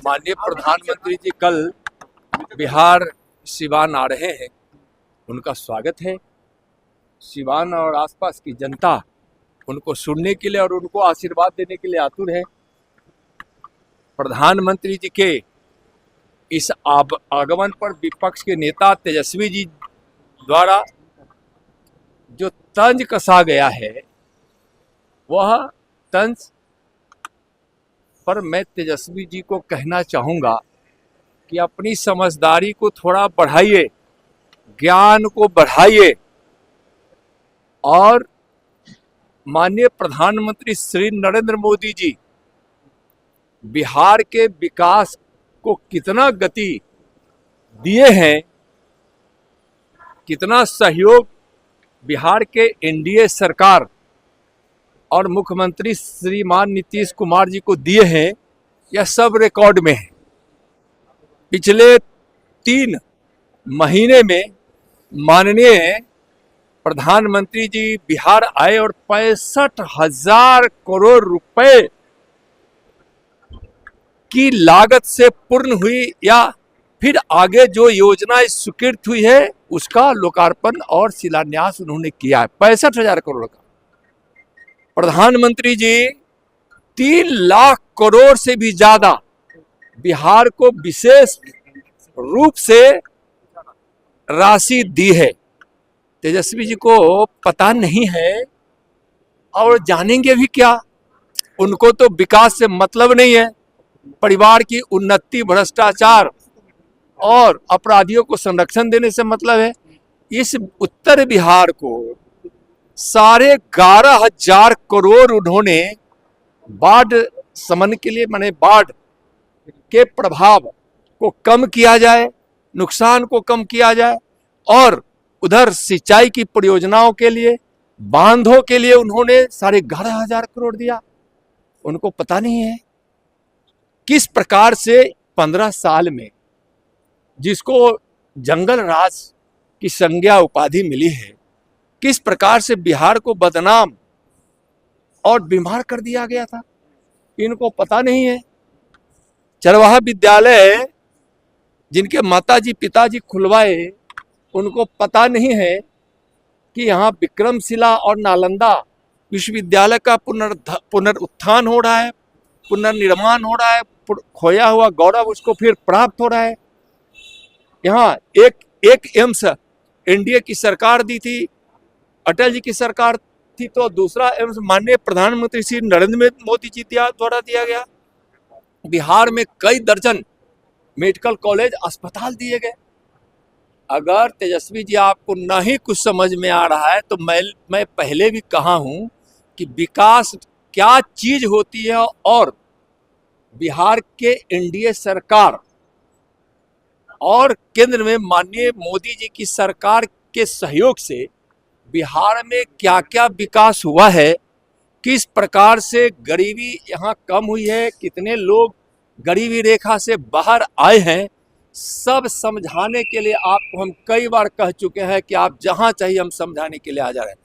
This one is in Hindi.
माननीय प्रधानमंत्री जी कल बिहार सिवान आ रहे हैं, उनका स्वागत है। सिवान और आसपास की जनता उनको सुनने के लिए और उनको आशीर्वाद देने के लिए आतुर है। प्रधानमंत्री जी के इस आगमन पर विपक्ष के नेता तेजस्वी जी द्वारा जो तंज कसा गया है, वह तंज पर मैं तेजस्वी जी को कहना चाहूँगा कि अपनी समझदारी को थोड़ा बढ़ाइए, ज्ञान को बढ़ाइए और माननीय प्रधानमंत्री श्री नरेंद्र मोदी जी बिहार के विकास को कितना गति दिए हैं, कितना सहयोग बिहार के एनडीए सरकार और मुख्यमंत्री श्रीमान नीतीश कुमार जी को दिए हैं, यह सब रिकॉर्ड में है। पिछले 3 महीने में माननीय प्रधानमंत्री जी बिहार आए और 65,000 करोड़ रुपए की लागत से पूर्ण हुई या फिर आगे जो योजना स्वीकृत हुई है उसका लोकार्पण और शिलान्यास उन्होंने किया है। 65,000 करोड़ का। प्रधानमंत्री जी 3 लाख करोड़ से भी ज्यादा बिहार को विशेष रूप से राशि दी है। तेजस्वी जी को पता नहीं है और जानेंगे भी क्या। उनको तो विकास से मतलब नहीं है, परिवार की उन्नति, भ्रष्टाचार और अपराधियों को संरक्षण देने से मतलब है। इस उत्तर बिहार को 11,500 करोड़ उन्होंने बाढ़ शमन के लिए, माने बाढ़ के प्रभाव को कम किया जाए, नुकसान को कम किया जाए और उधर सिंचाई की परियोजनाओं के लिए, बांधों के लिए उन्होंने 11,500 करोड़ दिया। उनको पता नहीं है किस प्रकार से 15 साल में जिसको जंगल राज की संज्ञा उपाधि मिली है, किस प्रकार से बिहार को बदनाम और बीमार कर दिया गया था, इनको पता नहीं है। चरवाहा विद्यालय जिनके माताजी पिताजी खुलवाए, उनको पता नहीं है कि यहाँ विक्रमशिला और नालंदा विश्वविद्यालय का पुनरुत्थान हो रहा है, पुनर्निर्माण हो रहा है, खोया हुआ गौरव उसको फिर प्राप्त हो रहा है। यहाँ एक एम्स एनडीए की सरकार दी थी, अटल जी की सरकार थी, तो दूसरा एम्स माननीय प्रधानमंत्री श्री नरेंद्र मोदी जी द्वारा दिया गया। बिहार में कई दर्जन मेडिकल कॉलेज अस्पताल दिए गए। अगर तेजस्वी जी आपको नहीं कुछ समझ में आ रहा है तो मैं पहले भी कहा हूं कि विकास क्या चीज होती है और बिहार के एनडीए सरकार और केंद्र में माननीय मोदी जी की सरकार के सहयोग से बिहार में क्या क्या विकास हुआ है, किस प्रकार से गरीबी यहाँ कम हुई है, कितने लोग गरीबी रेखा से बाहर आए हैं, सब समझाने के लिए आपको हम कई बार कह चुके हैं कि आप जहां चाहिए हम समझाने के लिए आ जा रहे हैं।